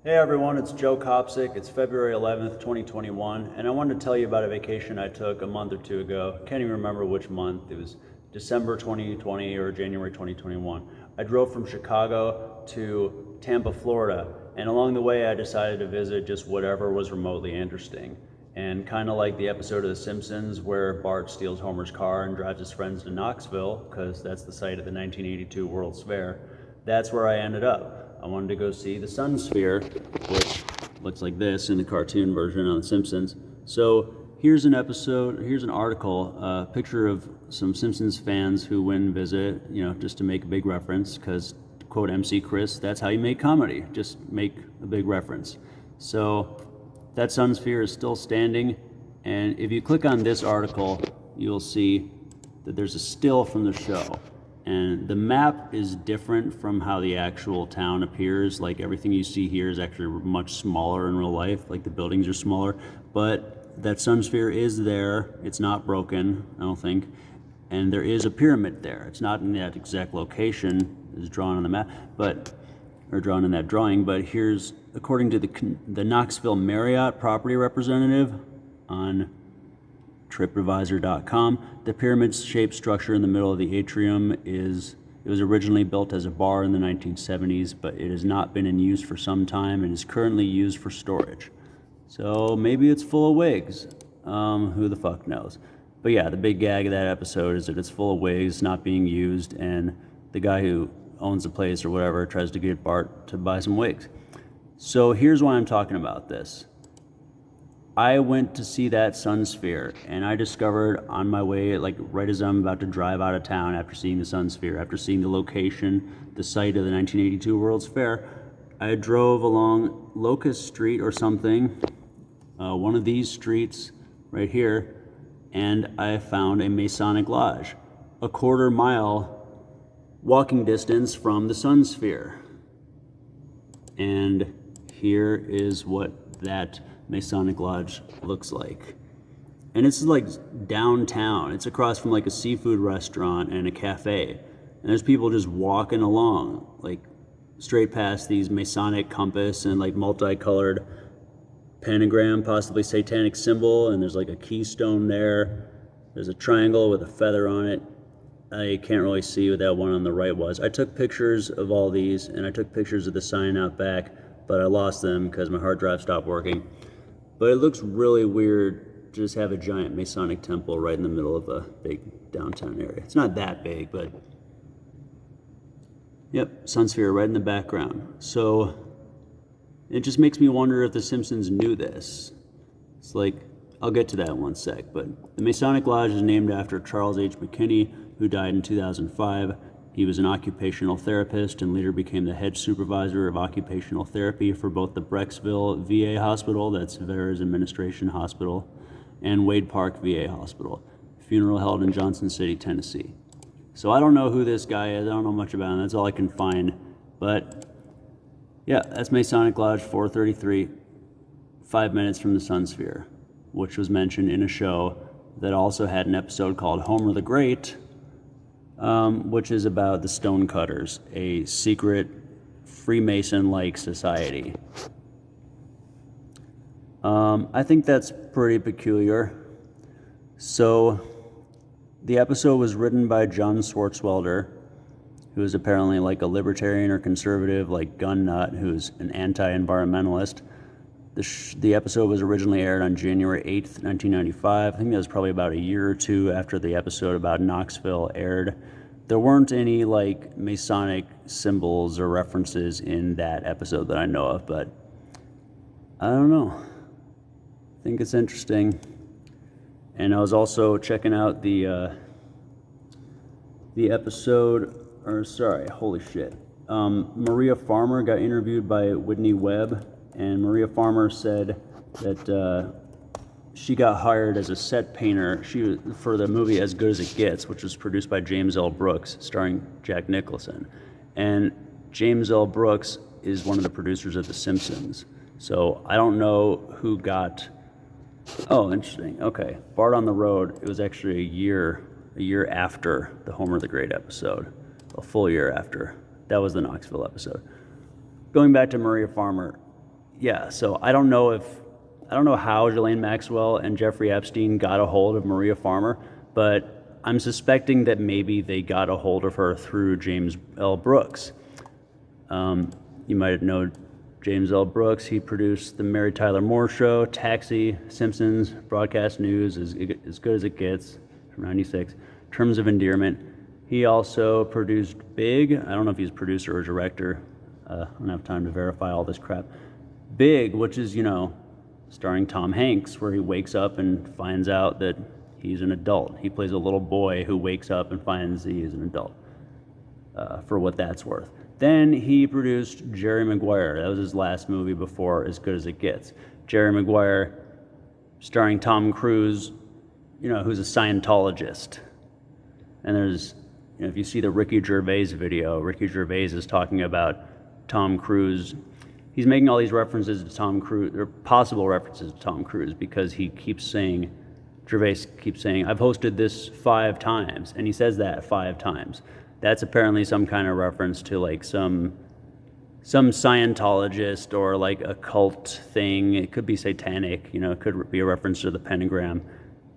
Hey everyone, it's Joe Kopsick. It's February 11th, 2021, and I wanted to tell you about a vacation I took a month or two ago. Can't even remember which month. It was December 2020 or January 2021. I drove from Chicago to Tampa, Florida, and along the way I decided to visit just whatever was remotely interesting. And kind of like the episode of The Simpsons where Bart steals Homer's car and drives his friends to Knoxville, because that's the site of the 1982 World's Fair, that's where I ended up. I wanted to go see the Sun Sphere, which looks like this in the cartoon version on The Simpsons. So here's an article, a picture of some Simpsons fans who went and visit, just to make a big reference, because, to quote MC Chris, that's how you make comedy, just make a big reference. So that Sun Sphere is still standing, and if you click on this article, you'll see that there's a still from the show. And the map is different from how the actual town appears. Like, everything you see here is actually much smaller in real life. Like, the buildings are smaller, but that Sun Sphere is there. It's not broken, I don't think. And there is a pyramid there. It's not in that exact location as drawn on the map, or drawn in that drawing. But here's, according to the Knoxville Marriott property representative on TripAdvisor.com, the pyramid-shaped structure in the middle of the atrium it was originally built as a bar in the 1970s, but it has not been in use for some time and is currently used for storage. So maybe it's full of wigs. Who the fuck knows? But yeah, the big gag of that episode is that it's full of wigs, not being used, and the guy who owns the place or whatever tries to get Bart to buy some wigs. So here's why I'm talking about this. I went to see that Sun Sphere, and I discovered on my way, like right as I'm about to drive out of town after seeing the Sun Sphere, after seeing the location, the site of the 1982 World's Fair, I drove along Locust Street or something, one of these streets right here, and I found a Masonic Lodge, a quarter-mile walking distance from the Sun Sphere. And here is what that Masonic Lodge looks like. And it's like downtown. It's across from like a seafood restaurant and a cafe. And there's people just walking along, like straight past these Masonic compass and like multicolored pentagram, possibly satanic symbol, and there's like a keystone there. There's a triangle with a feather on it. I can't really see what that one on the right was. I took pictures of all these, and I took pictures of the sign out back, but I lost them because my hard drive stopped working. But it looks really weird to just have a giant Masonic Temple right in the middle of a big downtown area. It's not that big, but yep, Sun Sphere right in the background. So it just makes me wonder if the Simpsons knew this. It's like, I'll get to that in one sec, but the Masonic Lodge is named after Charles H. McKinney, who died in 2005. He was an occupational therapist and later became the head supervisor of occupational therapy for both the Brecksville VA Hospital, that's Veterans Administration Hospital, and Wade Park VA Hospital. Funeral held in Johnson City, Tennessee. So I don't know who this guy is. I don't know much about him. That's all I can find. But yeah, that's Masonic Lodge 433, 5 minutes from the Sun Sphere, which was mentioned in a show that also had an episode called Homer the Great, which is about the Stonecutters, a secret Freemason-like society. I think that's pretty peculiar. So, the episode was written by John Swartzwelder, who is apparently like a libertarian or conservative, like Gun Nut, who's an anti-environmentalist. The episode was originally aired on January 8th, 1995. I think that was probably about a year or two after the episode about Knoxville aired. There weren't any like Masonic symbols or references in that episode that I know of, but I don't know. I think it's interesting. And I was also checking out the episode, holy shit. Maria Farmer got interviewed by Whitney Webb, and Maria Farmer said that she got hired as a set painter for the movie As Good as It Gets, which was produced by James L. Brooks, starring Jack Nicholson. And James L. Brooks is one of the producers of The Simpsons. So I don't know who got... Oh, interesting. Okay. Bart on the Road, it was actually a year after the Homer the Great episode. A full year after. That was the Knoxville episode. Going back to Maria Farmer, Yeah, so I don't know how Ghislaine Maxwell and Jeffrey Epstein got a hold of Maria Farmer, but I'm suspecting that maybe they got a hold of her through James L. Brooks. You might know James L. Brooks. He produced The Mary Tyler Moore Show, Taxi, Simpsons, Broadcast News, As Good as It Gets, from '96, Terms of Endearment. He also produced Big. I don't know if he's a producer or director. I don't have time to verify all this crap. Big, which is, starring Tom Hanks, where he wakes up and finds out that he's an adult. He plays a little boy who wakes up and finds he is an adult, for what that's worth. Then he produced Jerry Maguire. That was his last movie before As Good as It Gets. Jerry Maguire, starring Tom Cruise, who's a Scientologist. And there's, if you see the Ricky Gervais video, Ricky Gervais is talking about Tom Cruise. He's making all these references to Tom Cruise, or possible references to Tom Cruise, because Gervais keeps saying, I've hosted this 5 times. And he says that 5 times. That's apparently some kind of reference to like some Scientologist or like a cult thing. It could be satanic, it could be a reference to the pentagram.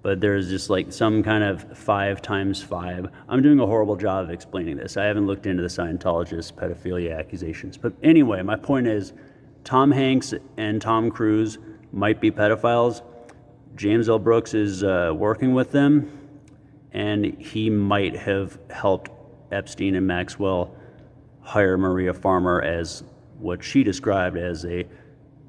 But there's just like some kind of 5 times 5. I'm doing a horrible job of explaining this. I haven't looked into the Scientologist pedophilia accusations. But anyway, my point is, Tom Hanks and Tom Cruise might be pedophiles. James L. Brooks is working with them, and he might have helped Epstein and Maxwell hire Maria Farmer as what she described as a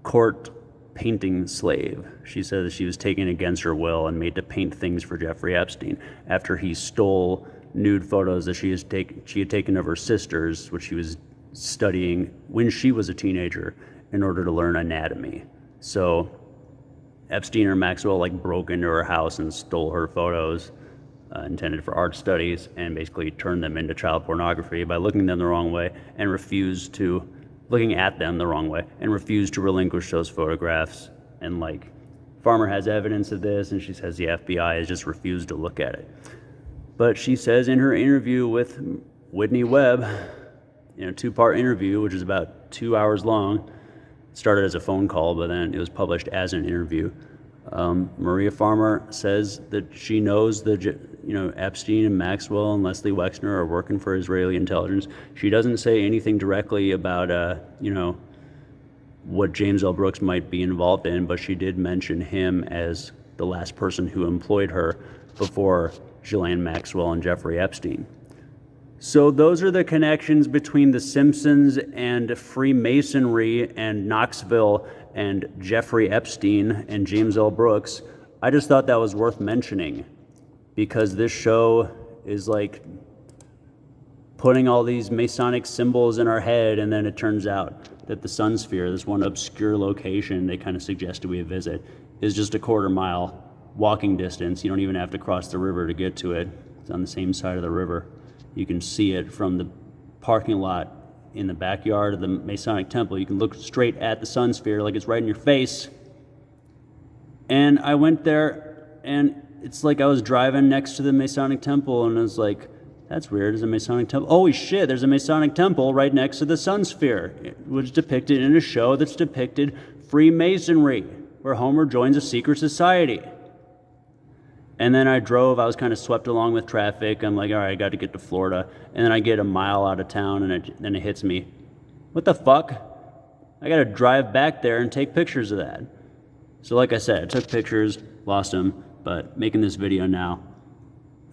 court painting slave. She said that she was taken against her will and made to paint things for Jeffrey Epstein after he stole nude photos that she had taken of her sisters, which she was studying when she was a teenager in order to learn anatomy. So Epstein or Maxwell broke into her house and stole her photos intended for art studies, and basically turned them into child pornography by looking at them the wrong way and refused to relinquish those photographs. And Farmer has evidence of this, and she says the FBI has just refused to look at it. But she says in her interview with Whitney Webb, 2-part interview, which is about 2 hours long, it started as a phone call, but then it was published as an interview. Maria Farmer says that she knows that Epstein and Maxwell and Leslie Wexner are working for Israeli intelligence. She doesn't say anything directly about what James L. Brooks might be involved in, but she did mention him as the last person who employed her before Ghislaine Maxwell and Jeffrey Epstein. So those are the connections between The Simpsons and Freemasonry and Knoxville and Jeffrey Epstein and James L. Brooks. I just thought that was worth mentioning, because this show is putting all these Masonic symbols in our head, and then it turns out that the Sun Sphere, this one obscure location they kind of suggested we visit, is just a 1/4 mile walking distance. You don't even have to cross the river to get to it. It's on the same side of the river. You can see it from the parking lot in the backyard of the Masonic Temple. You can look straight at the Sun Sphere like it's right in your face. And I went there, and it's like I was driving next to the Masonic Temple, and I was like, that's weird, there's a Masonic Temple. Holy shit, there's a Masonic Temple right next to the Sun Sphere, which is depicted in a show that's depicted Freemasonry, where Homer joins a secret society. And then I was kind of swept along with traffic. I'm like, all right, I got to get to Florida. And then I get a mile out of town, and then it hits me. What the fuck? I got to drive back there and take pictures of that. So like I said, I took pictures, lost them, but making this video now.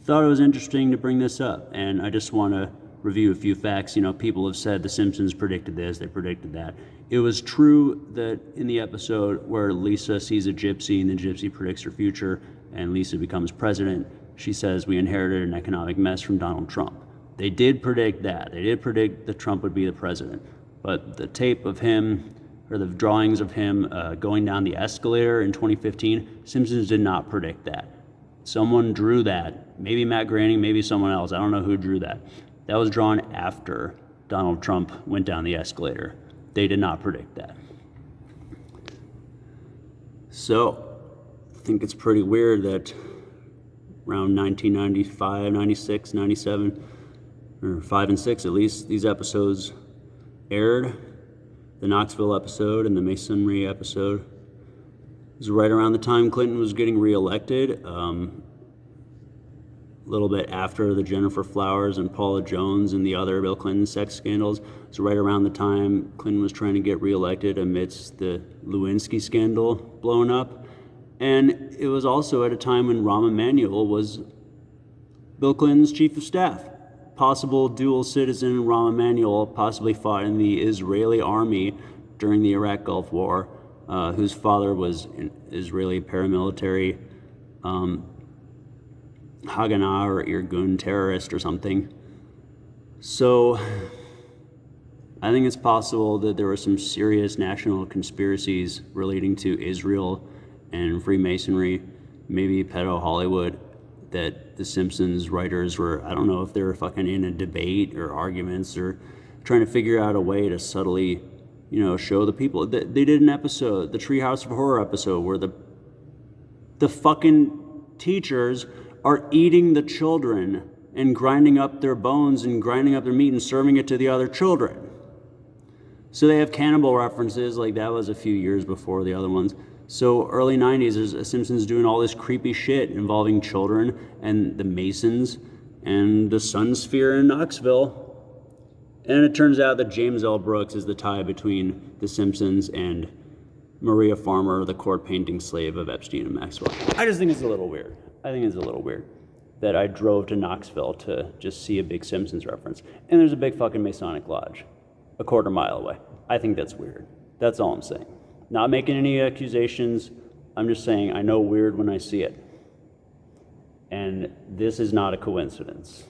Thought it was interesting to bring this up, and I just want to review a few facts. People have said The Simpsons predicted this, they predicted that. It was true that in the episode where Lisa sees a gypsy and the gypsy predicts her future, and Lisa becomes president, she says we inherited an economic mess from Donald Trump. They did predict that. They did predict that Trump would be the president. But the tape of him, or the drawings of him going down the escalator in 2015, Simpsons did not predict that. Someone drew that. Maybe Matt Groening, maybe someone else. I don't know who drew that. That was drawn after Donald Trump went down the escalator. They did not predict that. So, I think it's pretty weird that around 1995, 96, 97, or 5 and 6 at least, these episodes aired. the Knoxville episode and the Masonry episode. It was right around the time Clinton was getting reelected. A little bit after the Jennifer Flowers and Paula Jones and the other Bill Clinton sex scandals. It's right around the time Clinton was trying to get reelected amidst the Lewinsky scandal blowing up. And it was also at a time when Rahm Emanuel was Bill Clinton's chief of staff. Possible dual citizen Rahm Emanuel possibly fought in the Israeli army during the Iraq Gulf War, whose father was an Israeli paramilitary Haganah or Irgun terrorist or something. So I think it's possible that there were some serious national conspiracies relating to Israel and Freemasonry, maybe pedo Hollywood, that the Simpsons writers were, I don't know if they were fucking in a debate or arguments or trying to figure out a way to subtly, show the people. They did an episode, the Treehouse of Horror episode, where the fucking teachers are eating the children and grinding up their bones and grinding up their meat and serving it to the other children. So they have cannibal references, like that was a few years before the other ones. So early 90s, there's Simpsons doing all this creepy shit involving children and the Masons and the Sun Sphere in Knoxville. And it turns out that James L. Brooks is the tie between the Simpsons and Maria Farmer, the court painting slave of Epstein and Maxwell. I just think it's a little weird. That I drove to Knoxville to just see a big Simpsons reference. And there's a big fucking Masonic lodge a quarter mile away. I think that's weird. That's all I'm saying. Not making any accusations. I'm just saying I know weird when I see it. And this is not a coincidence.